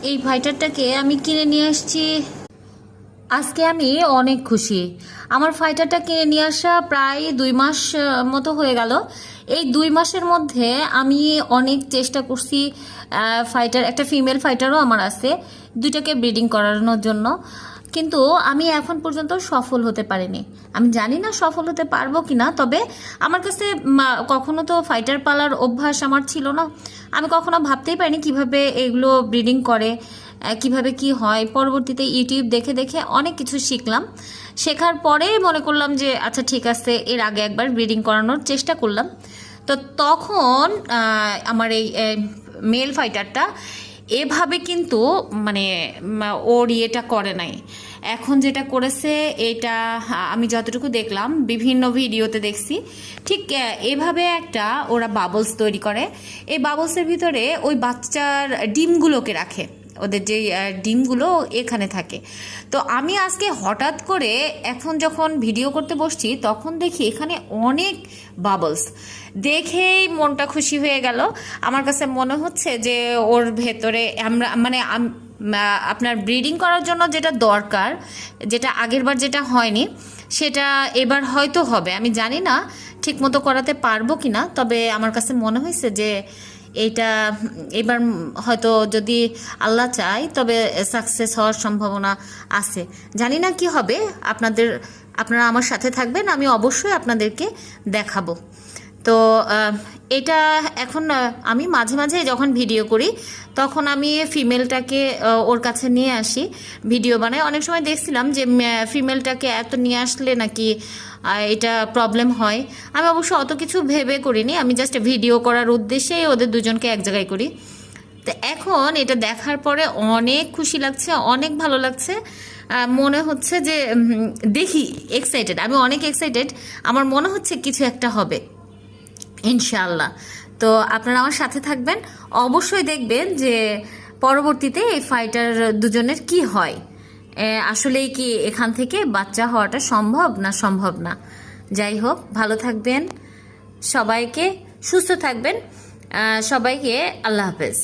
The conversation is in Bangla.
এই ফাইটারটাকে আমি কিনে নিয়ে আসছি। আজকে আমি অনেক খুশি। আমার ফাইটারটা কিনে নিয়ে আসা প্রায় 2 মাস মতো হয়ে গেল। এই 2 মাসের মধ্যে আমি অনেক চেষ্টা করছি। ফাইটার একটা ফিমেল ফাইটারও আমার আছে, দুইটাকে ব্রিডিং করানোর জন্য, কিন্তু আমি এখন পর্যন্ত সফল হতে পারিনি। আমি জানি না সফল হতে পারবো কি না, তবে আমার কাছে কখনো তো ফাইটার পালার অভ্যাস আমার ছিল না। আমি কখনো ভাবতেই পারিনি কিভাবে এগুলো ব্রিডিং করে, কিভাবে কি হয়। পরবর্তীতে ইউটিউব দেখে দেখে অনেক কিছু শিখলাম। শেখার পরে মনে করলাম যে আচ্ছা ঠিক আছে, এর আগে একবার ব্রিডিং করানোর চেষ্টা করলাম। তো তখন আমার এই মেল ফাইটারটা এভাবে কিন্তু মানে ওর ইয়েটা করে নাই। এখন যেটা করেছে এটা আমি যতটুকু দেখলাম বিভিন্ন ভিডিওতে দেখছি, ঠিক এভাবে একটা ওরা বাবলস তৈরি করে। এই বাবলসের ভিতরে ওই বাচ্চার ডিমগুলোকে রাখে, ওদের যে ডিমগুলো এখানে থাকে। তো আমি আজকে হঠাৎ করে এখন যখন ভিডিও করতে বসছি তখন দেখি এখানে অনেক বাবলস, দেখেই মনটা খুশি হয়ে গেল। আমার কাছে মনে হচ্ছে যে ওর ভেতরে আমরা মানে আপনার ব্রিডিং করার জন্য যেটা দরকার, যেটা আগেরবার যেটা হয়নি সেটা এবার হয়তো হবে। আমি জানি না ঠিক মতো করাতে পারবো কি না, তবে আমার কাছে মনে হয়েছে যে এইটা এবার হয়তো যদি আল্লাহ চায় তবে সাকসেস হওয়ার সম্ভাবনা আছে। জানি না কি হবে, আপনারা আমার সাথে থাকবেন, আমি অবশ্যই আপনাদেরকে দেখাবো। তো এটা এখন আমি মাঝে মাঝে যখন ভিডিও করি তখন আমি ফিমেলটাকে ওর কাছে নিয়ে আসি, ভিডিও বানাই। অনেক সময় দেখছিলাম যে ফিমেলটাকে এত নিয়ে আসলে নাকি এটা প্রবলেম হয়। আমি অবশ্য অত কিছু ভেবে করিনি, আমি জাস্ট ভিডিও করার উদ্দেশ্যেই ওদের দুজনকে এক জায়গায় করি। তো এখন এটা দেখার পরে অনেক খুশি লাগছে, অনেক ভালো লাগছে। মনে হচ্ছে যে দেখি এক্সাইটেড, আমি অনেক এক্সাইটেড। আমার মনে হচ্ছে কিছু একটা হবে ইনশাআল্লাহ। তো আপনারা আমার সাথে থাকবেন, অবশ্যই দেখবেন যে পরবর্তীতে এই ফাইটার দুজনের কি হয়। আসলেই কি এখান থেকে বাচ্চা হওয়াটা সম্ভব না। যাই হোক, ভালো থাকবেন, সবাইকে সুস্থ থাকবেন, সবাইকে আল্লাহ হাফেজ।